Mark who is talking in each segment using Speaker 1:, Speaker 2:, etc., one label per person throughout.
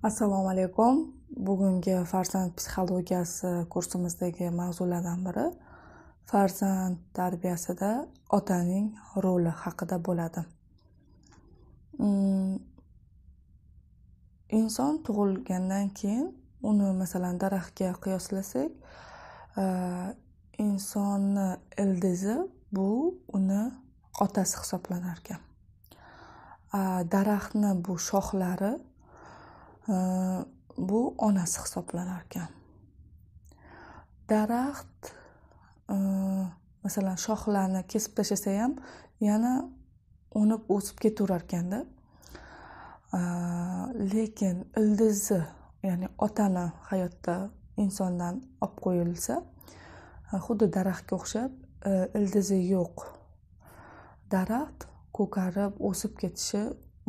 Speaker 1: Assalomu alaykum. Bugungi farzand psixologiyasi kursimizdagi mavzulardan biri farzand tarbiyasida otaning roli haqida bo'ladi. Inson tug'ilgandan keyin uni masalan daraxtga qiyoslasak, insonni ildizi bu uni otasi hisoblanar ekan. Daraxtni bu shoxlari bu onasi hisoblanar ekan. Daraxt masalan shoxlarni kesib tashlasa ham yana unib o'sib ketaverar ekanda. Lekin ildizi, ya'ni otani hayotda insondan olib qo'yilsa, xuddi daraxtga o'xshab ildizi yo'q daraxt ko'karib o'sib ketishi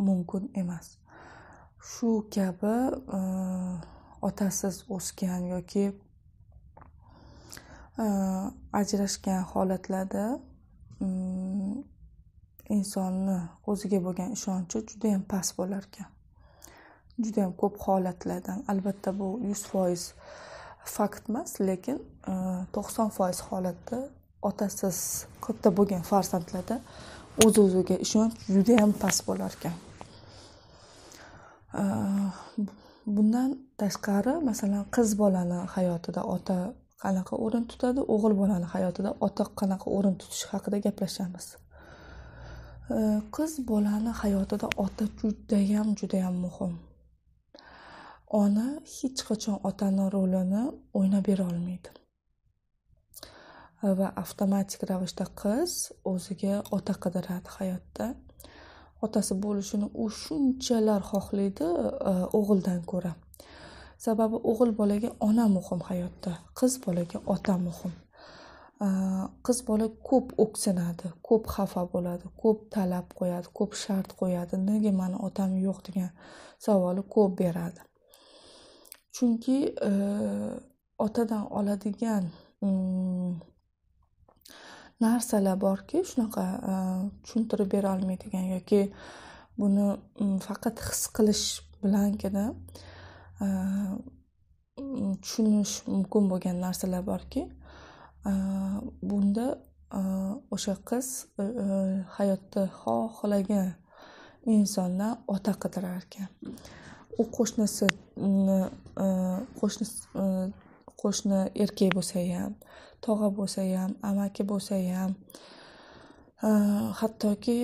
Speaker 1: mumkin emas. Shu kabi otasiz o'sgan yoki ajrashgan holatlarda insonni o'ziga bo'lgan ishonchi juda ham past bo'lar ekan. Juda ham ko'p holatlardan, albatta bu 100% fakt emas, lekin 90% holatda otasiz katta bo'lgan farzandlarda o'z-o'ziga ishonch juda ham past bo'lar ekan. Bundan tashqari masalan qiz bolani hayotida ota qanaqa o'rin tutadi, o'g'il bolani hayotida ota qanaqa o'rin tutishi haqida gaplashamiz. Qiz bolani hayotida ota juda ham muhim. Ona hech qachon otani rolini o'ynab bera olmaydi. Va avtomatik ravishda qiz o'ziga ota qidiradi hayotda. Otasi bo'lishini u shunchalar xohlaydi o'g'ildan ko'ra. Sababi o'g'il bolaga ona muhim hayotda, qiz bolaga ota muhim. Qiz bola ko'p o'ksinadi, ko'p xafa bo'ladi, ko'p talab qo'yadi, ko'p shart qo'yadi. Nega mani otam yo'q degan savoli ko'p beradi. Chunki otadan oladigan narsalar borki, shunaqa tushuntirib bera olmaydigan yoki buni faqat his qilish bilangina tushunish mumkin bo'lgan narsalar borki, bunda o'sha qiz hayotda xohlagan insondan ota qidirar ekan. U qo'shni erkak bo'lsa ham, tog'a bo'lsa ham, amaki bo'lsa ham, hattoki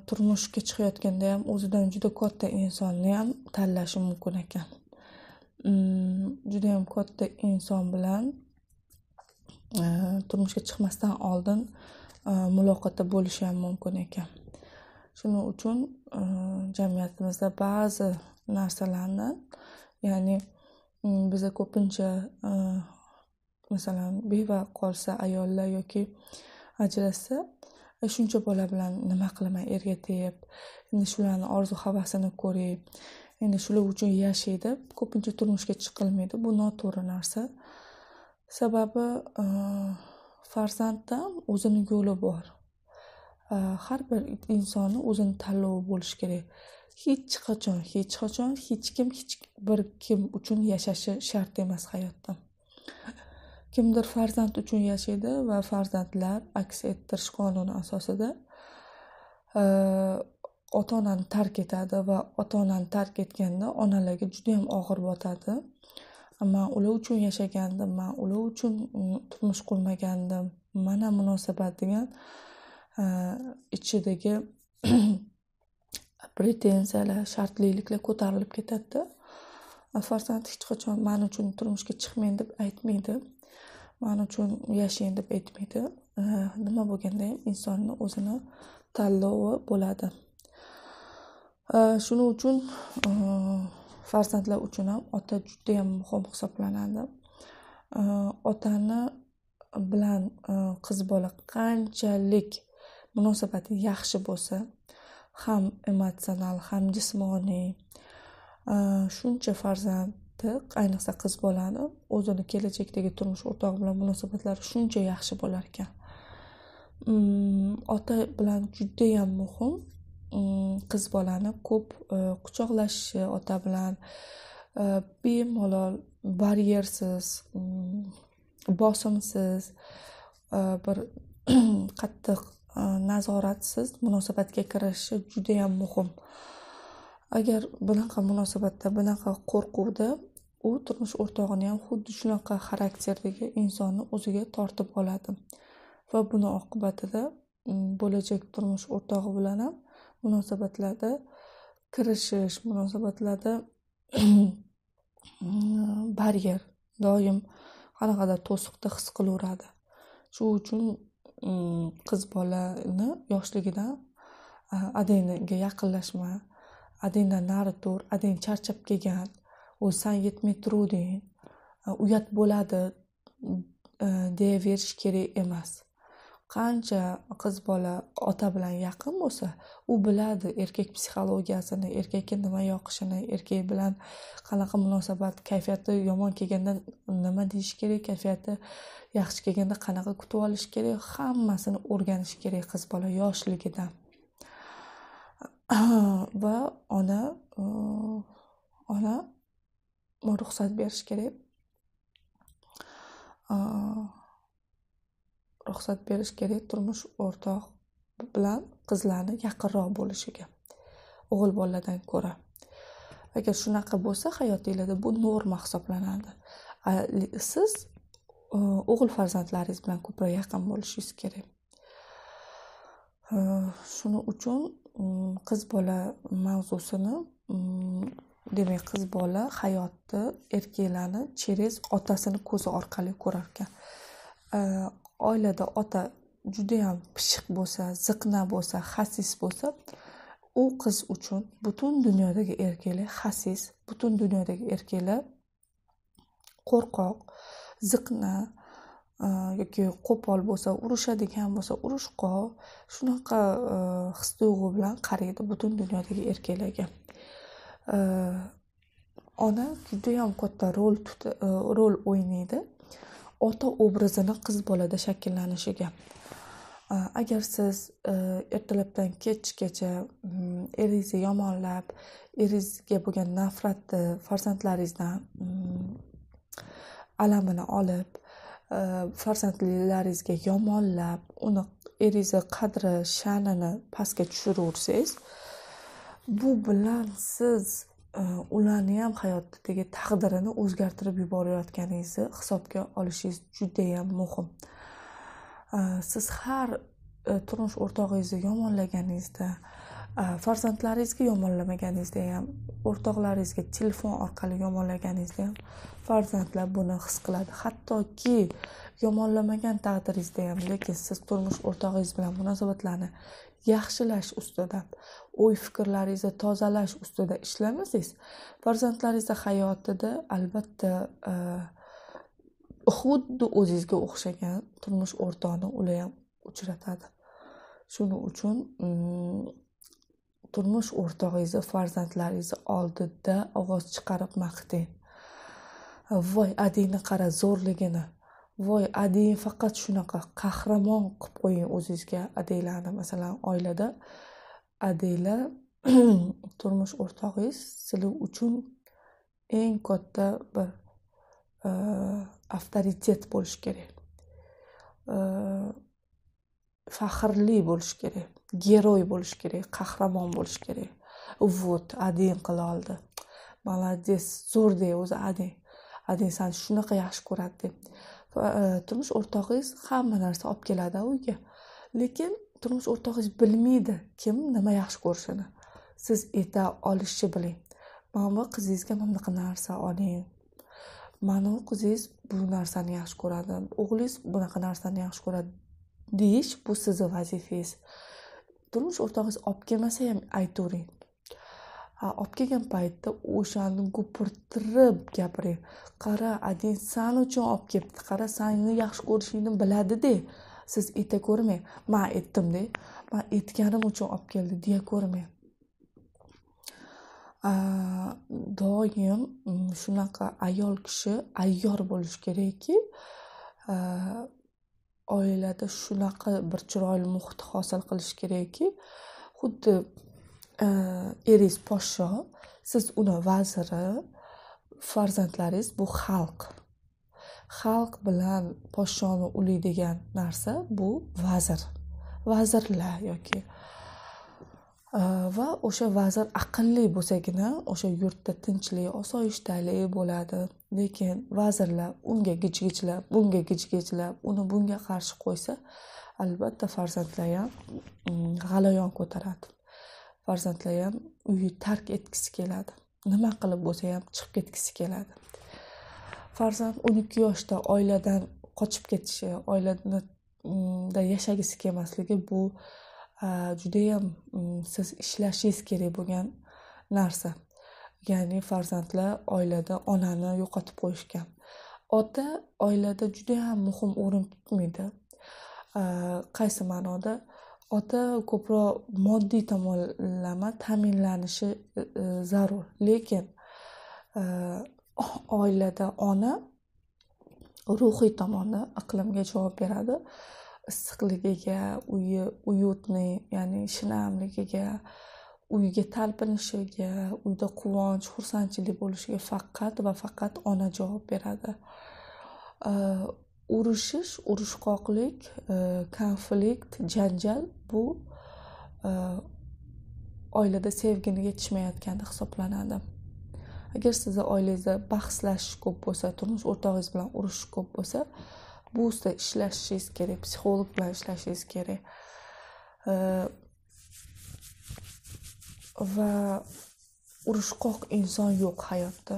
Speaker 1: turmushga chiqayotganda ham o'zidan juda katta insonni ham tanlashi mumkin ekan. Juda ham katta inson bilan turmushga chiqmasdan oldin muloqotda bo'lishi ham mumkin ekan. Shuning uchun jamiyatimizda ba'zi narsalarni, ya'ni biza ko'pincha masalan beva qolsa ayollar yoki ajrashsa, shuncha bola bilan nima qilaman erga tegib, endi shularni orzu havasini ko'rib, endi shular uchun yashaydi, ko'pincha turmushga chiqilmaydi. Bu noto'g'ri narsa. Sababi farzandda o'zini yo'li bor. Har bir insonni o'zini tanlovi bo'lishi kerak. Hech qachon hech kim uchun yashashi shart emas hayotda. Kimdir farzand uchun yashaydi va farzandlar aks ettirish qonuni asosida ota-onani tark etadi va ota-onani tark etganda onalarga juda ham og'ir botadi. Men ular uchun yashagandim, men ular uchun turmush qurmagandim, mana munosabat degan ichidagi pretenziyalar, shartliliklar ko'tarilib ketadi. Farzand hech qachon men uchun turmushga chiqmang deb aytmaydi. Men uchun yashang deb aytmaydi. Nima bo'lganda ham insonning o'zini tanlovi bo'ladi. Shuning uchun farzandlar uchun ham ota juda ham muhim hisoblanadi. Otani bilan qiz bola qanchalik munosabati yaxshi bo'lsa, ham emotsional, ham jismoniy, shuncha farzandi, ayniqsa qiz bolani o'zini kelajakdagi turmush o'rtog'i bilan munosabatlari shuncha yaxshi bo'lar ekan. Ota bilan juda ham muhim qiz bolani ko'p quchoqlashishi, ota bilan bemalol baryersiz, bosimsiz, bir qattiq nazoratsiz munosabatga kirishi juda ham muhim. Agar bunaqa munosabatda, bunaqa qo'rquvda u turmush o'rtog'ini ham xuddi shunaqa xarakterdagi insonni o'ziga tortib oladi va buni oqibatida bo'lajak turmush o'rtog'i bilan ham munosabatlarda kirishish, munosabatlarda baryer doim qanaqadir to'siqda his qilaveradi. Shu uchun qiz bolani yoshligidan adangga yaqinlashma, adangdan nari tur, adang charchab kelgan, o'zsan yetmay turuvding, uyat bo'ladi deyaverish kerak emas. Qancha qiz bola ota bilan yaqin bo'lsa, u biladi erkak psixologiyasini, erkakka nima yoqishini, erkak bilan qanaqa munosabat, kayfiyati yomon kelganda nima deyish kerak, kayfiyati yaxshi kelganda qanaqa kutib olish kerak, hammasini o'rganish kerak qiz bola yoshligidan. Va ona ruxsat berish kerak. Ruxsat berish kerak turmush o'rtoq bilan qizlarni yaqinroq bo'lishiga o'g'il boladan ko'ra. Agar shunaqa bo'lsa hayotingizda bu norma hisoblanadi. Siz o'g'il farzandlaringiz bilan ko'proq yaqin bo'lishingiz kerak. Shuning uchun qiz bola mavzusini, demak qiz bola hayotni erkaklarni через otasini ko'zi orqali ko'rar ekan. Oilada ota juda ham pishiq bo'lsa, ziqna bo'lsa, xasis bo'lsa, u qiz uchun butun dunyodagi erkaklar xasis, butun dunyodagi erkaklar qo'rqoq, ziqna yoki qo'pol bo'lsa, urushadigan bo'lsa, urushqoq, shunaqa his-tuyg'u bilan qaraydi butun dunyodagi erkaklarga. Ona juda ham katta rol o'ynaydi ota obrazini qiz bolada shakllanishiga. Agar siz ertalabdan kechgacha eringizni yomonlab, eringizga bo'lgan nafratni farzandlaringizdan alamini olib, farzandlaringizga yomonlab, uni eringizni qadri, sha'nini pastga tushiraversangiz, bu bilan siz ularni ham hayotdagi taqdirini o'zgartirib yuborayotganingizni hisobga olishingiz juda ham muhim. Siz har turmush o'rtog'ingizni yomonlaganingizda, farzandlaringizga yomonlamaganingizda ham, o'rtoqlaringizga telefon orqali yomonlaganingizda ham farzandlar buni his qiladi. Hattoki yomonlamagan taqdiringizda ham, lekin siz turmush o'rtog'ingiz bilan munosabatlarni yaxshilash ustida, o'y fikrlaringizni tozalash ustida ishlamasangiz, farzandlaringizni hayotida albatta xuddi o'zingizga o'xshagan turmush o'rtoqni ular ham uchratadi. Shuning uchun turmush o'rtog'ingizni farzandlaringizni oldida ovoz chiqarib maqtang. Voy, adingni qara zo'rligini. Voy, ading faqat shunaqa qahramon qilib qo'ying o'zingizga adinglarni. Masalan, oilada adinglar turmush o'rtog'ingiz sizlar uchun eng katta bir avtoritet bo'lish kerak. Faxrli bo'lish kerak, geroy bo'lish kerak, qahramon bo'lish kerak. Vot, ading qila oldi. Молодец, zo'r dey o'zi ading. Ading seni shunaqa yaxshi ko'radi deb. Turmush o'rtog'ingiz hamma narsa olib keladi uyga. Lekin turmush o'rtog'ingiz bilmaydi kim nima yaxshi ko'rishini. Siz ayta olishni biling. Mana bu qizingizga bunaqa narsa oling. Mana qizingiz bu narsani yaxshi ko'radi. O'g'lingiz bunaqa narsani yaxshi ko'radi deyish bu sizning vazifangiz. Turmush o'rtog'ingiz olib kelmasa ham aytavering. Olib kelgan paytda o'shani gupirtirib gapiring. Qara, ading sen uchun olib kelibdi. Qara, seni yaxshi ko'rishingni biladi-de. Siz ayta ko'rmang. Men aytdim-de. Men aytganim uchun olib keldi deya ko'rmang. Doim shunaqa ayol kishi ayyor bo'lish kerakki, oilada shunaqa bir chiroyli muhit hosil qilish kerakki, xuddi eringiz podsho, siz uni vaziri, farzandlaringiz bu xalq bilan podshoni uluydigan narsa bu vazirlar yoki va o'sha vazir aqlli bo'lsagina o'sha yurtda tinchlik osoyishtalik bo'ladi. Lekin vazirlar unga gijgijlab bunga gijgijlab uni bunga qarshi qo'ysa, albatta farzandlar ham g'alayon ko'taradi. Farzandlar ham uyni tark etgisi keladi. Nima qilib bo'lsa ham chiqib ketgisi keladi. Farzand 12 yoshda oiladan qochib ketishi, oilada yashagisi kelmasligi bu judayam siz ishlashingiz kerak bo'lgan narsa. Ya'ni farzandlar oilada onani yo'qotib qo'yishgan. Ota oilada judayam muhim o'rin tutmaydi. Qaysi ma'noda? Ota ko'proq moddiy tomonlama ta'minlanishi zarur. Lekin oilada ona ruhiy tomonda iqlimga javob beradi. Issiqligiga, uyutni, ya'ni shinamligiga, uyga talpinishiga, uyda quvonch, xursandchilik bo'lishiga faqat va faqat ona javob beradi. Urushqoqlik, konflikt, janjal bu oilada sevgini yetishmayotganda hisoblanadi. Agar sizni oilangizda bahslashish ko'p bo'lsa, turmush o'rtog'ingiz bilan urush ko'p bo'lsa, bu ustida ishlashingiz kerak, psixolog bilan ishlashingiz kerak. Va urushqoq inson yo'q hayotda.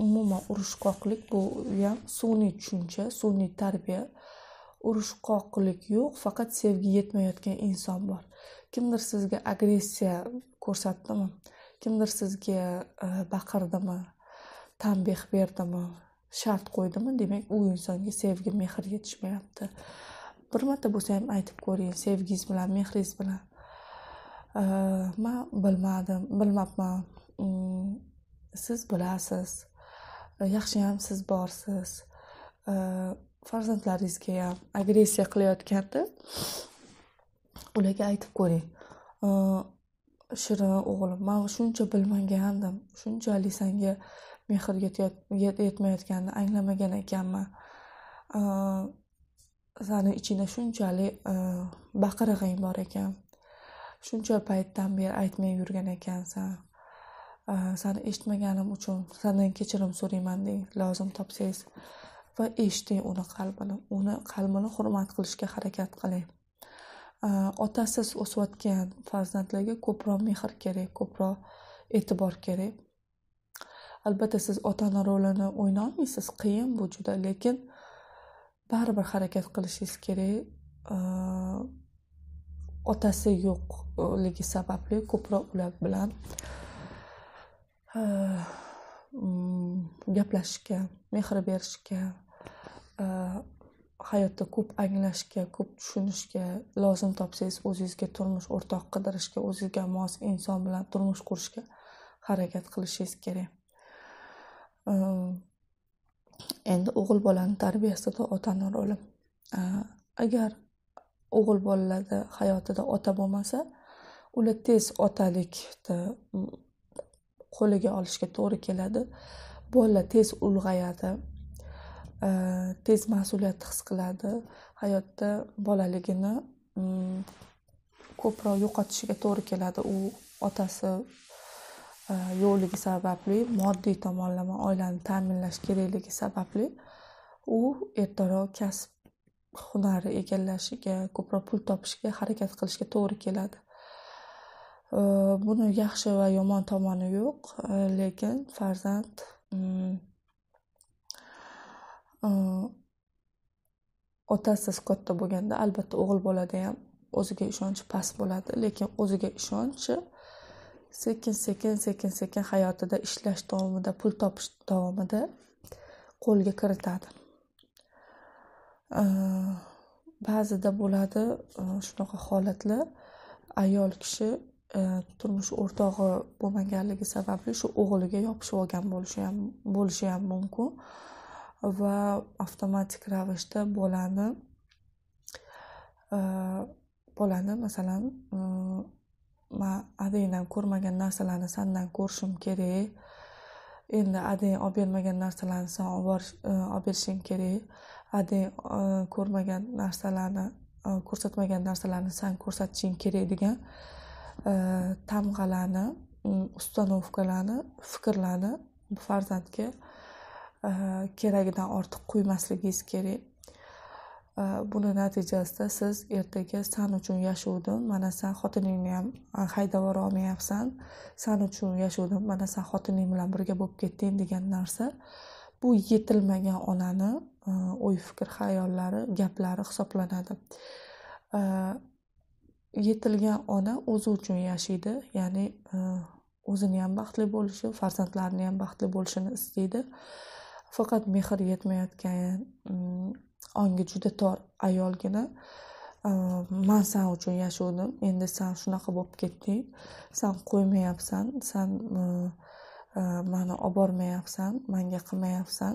Speaker 1: Umuman urushqoqlik bu ham sun'iy tushuncha, sun'iy tarbiya. Urushqoqlik yo'q, faqat sevgi yetmayotgan inson bor. Kimdir sizga agressiya ko'rsatdimi? Kimdir sizga baqirdimi? Tanbeh berdimi? Shart qo'ydimi? Demak, u insonga sevgi, mehr yetishmayapti. Bir marta bo'lsa ham aytib ko'ring, sevgingiz bilan, mehringiz bilan. Men bilmabman. Siz bilasiz. Yaxshiyam siz borsiz. Farzandlaringizga ham agressiya qilayotganda ularga aytib ko'ring. Shirin o'g'lim, men shuncha bilmagandim. Shunchalik senga mehr yetmayotganini anglamagan ekanman. Seni ichingda shunchalik baqirig'ing bor ekan. Shuncha paytdan beri aytmay yurgan ekansan. Seni eshitmaganim uchun sendan kechirim so'rayman deng, lozim topsangiz. Va eshiting uni qalbini hurmat qilishga harakat qiling. Otasiz o'sayotgan farzandlarga ko'proq mehr kerak, ko'proq e'tibor kerak. Albatta siz otaning rolini o'ynay olmaysiz, qiyin bu juda, lekin baribir harakat qilishingiz kerak. Otasi yo'qligi sababli ko'proq ular bilan gaplashishga, mehr berishga, hayotda ko'p anglashga, ko'p tushunishga, lozim topsangiz o'zingizga turmush o'rtoq qidirishga, o'zingizga mos inson bilan turmush qurishga harakat qilishingiz kerak. Endi o'g'il bolaning tarbiyasida otaning roli. Agar o'g'il bolalarda hayotida ota bo'lmasa, ular tez otalikni qo'liga olishga to'g'ri keladi. Bolalar tez ulg'ayadi, tez mas'uliyat his qiladi. Hayotda bolaligini ko'proq yo'qotishiga to'g'ri keladi. U otasi yo'qligi sababli, moddiy tomonlama oilani ta'minlash kerakligi sababli u ertaroq kasb hunari egallashiga, ko'proq pul topishiga harakat qilishga to'g'ri keladi. Buni yaxshi va yomon tomoni yo'q, lekin farzand otasiz katta bo'lganda albatta o'g'il bolada ham o'ziga ishonchi past bo'ladi, lekin o'ziga ishonchi sekin hayotida ishlash davomida, pul topish davomida qo'lga kiritadi. Ba'zida bo'ladi shunaqa holatlar, ayol kishi turmush o'rtog'i bo'lmaganligi sababli shu o'g'liga yopishib olgan bo'lishi ham mumkin va avtomatik ravishda bolani masalan men adingdan ko'rmagan narsalarni sendan ko'rishim kerak endi adang olib bermagan narsalarni sen olib berishing kerak, adang ko'rmagan narsalarni, ko'rsatmagan narsalarni sen ko'rsatishing kerak degan tamg'alarni, uстановkalarni, fikrlarni farzandga keragidan ortiq qo'ymasligingiz kerak. Buni natijasida siz ertaga san uchun yashuvdim, mana sen xotiningni ham haydab yubora olmayapsan, san uchun yashuvdim, mana sen xotining bilan birga bo'lib ketding degan narsa bu yetilmagan onani o'y fikr xayollari, gaplari hisoblanadi. Yetilgan ona o'zi uchun yashaydi, ya'ni o'zini ham baxtli bo'lishi, farzandlarini ham baxtli bo'lishini istaydi. Faqat mehr yetmayotgan, ongi juda tor ayolgina man san uchun yashuvdim, endi san shunaqa bo'lib ketding, san qo'ymayapsan, san mani olib bormayapsan, menga qilmayapsan,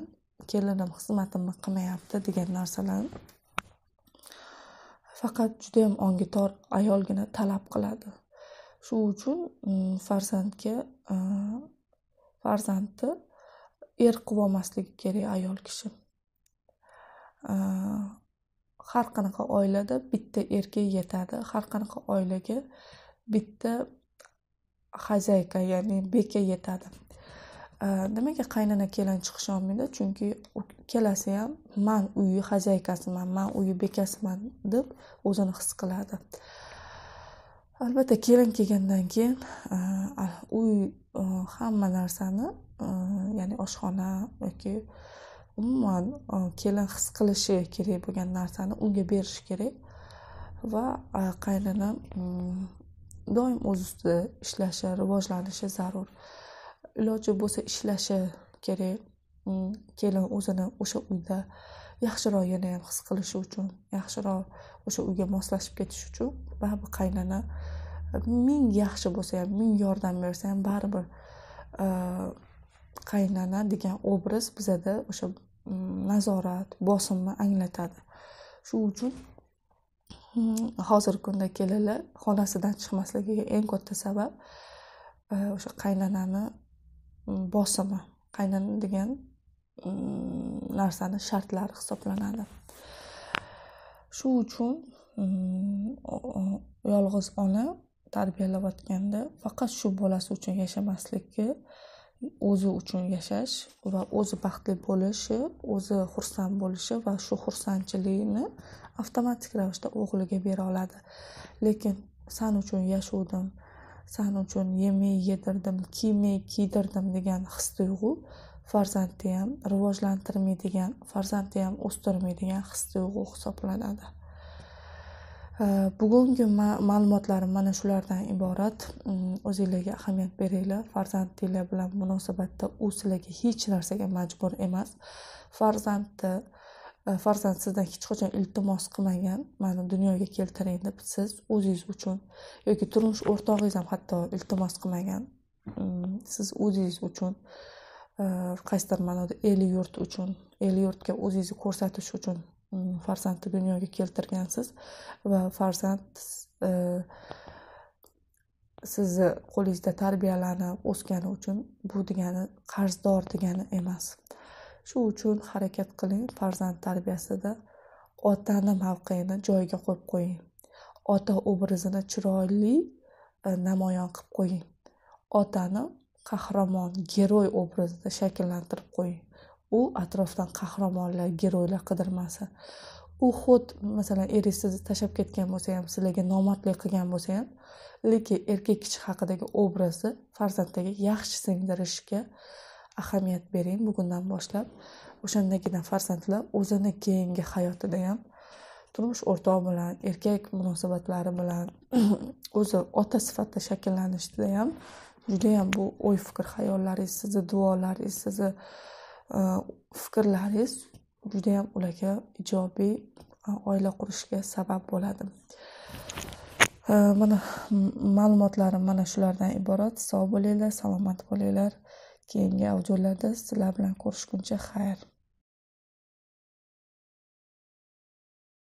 Speaker 1: kelinim xizmatimni qilmayapti degan narsalar faqat juda ham ongi tor ayolgina talab qiladi. Shu uchun farzandni er qilib olmasligi kerak ayol kishi. Har qanaqa oilada bitta erkak yetadi, har qanaqa oilaga bitta xazayka, ya'ni beka yetadi. Nimaga qaynona kelin chiqish olmaydi? Chunki kelasi ham men uyi xazaykasiman, men uyi bekasiman deb o'zini his qiladi. Albatta kelin kelgandan keyin uy hamma narsani, ya'ni oshxona yoki umuman kelin his qilishi kerak bo'lgan narsani unga berish kerak va qaynona doim o'z ustida ishlashi, rivojlanishi zarur. Iloji bo'lsa ishlashi kerak. Kelin o'zini o'sha uyda yaxshiroq yana ham his qilishi uchun, yaxshiroq o'sha uyga moslashib ketish uchun baribir qaynona ming yaxshi bo'lsa ham, ming yordam bersa ham baribir qaynona degan obraz bizada o'sha nazorat, bosimni anglatadi. Shu uchun hozirgi kunda kelinlar xonasidan chiqmasligiga eng katta sabab o'sha qaynonani bosimi, qaynona degan narsani shartlari hisoblanadi. Shu uchun yolg'iz ona tarbiyalayotganda faqat shu bolasi uchun yashamaslikka, o'zi uchun yashash va o'zi baxtli bo'lishi, o'zi xursand bo'lishi va shu xursandchilikni avtomatik ravishda o'g'liga bera oladi. Lekin san uchun yashuvdim, san uchun yemay yedirdim, kiymay kiydirdim degan his-tuyg'u farzandni ham rivojlantirmaydigan, farzandni ham o'stirmaydigan his-tuyg'u hisoblanadi. Bugungi ma'lumotlarim mana shulardan iborat. O'zingizlarga ahamiyat beringlar. Farzandinglar bilan munosabatda u sizlarga hech narsaga majbur emas. Farzand sizdan hech qachon iltimos qilmagan, meni dunyoga keltiring deb siz o'zingiz uchun yoki turmush o'rtog'ingiz ham hatto iltimos qilmagan. Siz o'zingiz uchun qaysidir ma'noda el yurt uchun, el yurtga o'zingizni ko'rsatish uchun farzandni dunyoga keltirgansiz va farzand sizni qo'lingizda tarbiyalanib o'sgani uchun bu degani qarzdor degani emas. Shu uchun harakat qiling, farzand tarbiyasida otani mavqeini joyiga qo'yib qo'ying. Ota obrazini chiroyli namoyon qilib qo'ying. Otani qahramon, geroy obrazida shakllantirib qo'ying. U atrofdan qahramonlar, geroylar qidirmasin. U xud masalan eringiz sizni tashlab ketgan bo'lsa ham, sizlarga nomardlik qilgan bo'lsa ham, lekin erkak kishi haqidagi obrazni farzandga yaxshi singdirishga ahamiyat bering bugundan boshlab. O'shandagina farzandlar o'zini keyingi hayotida ham turmush o'rtoq bilan, erkak munosabatlari bilan o'zi ota sifatida shakllanishida ham juda ham bu o'y fikr xayollaringiz, sizni duolaringiz, sizni fikrlaringiz juda ham ularga ijobiy oila qurishga sabab bo'ladi. Mana ma'lumotlarim mana shulardan iborat. Sog' bo'linglar, salomat bo'linglar. Keyingi audiolarda sizlar bilan ko'rishguncha xayr.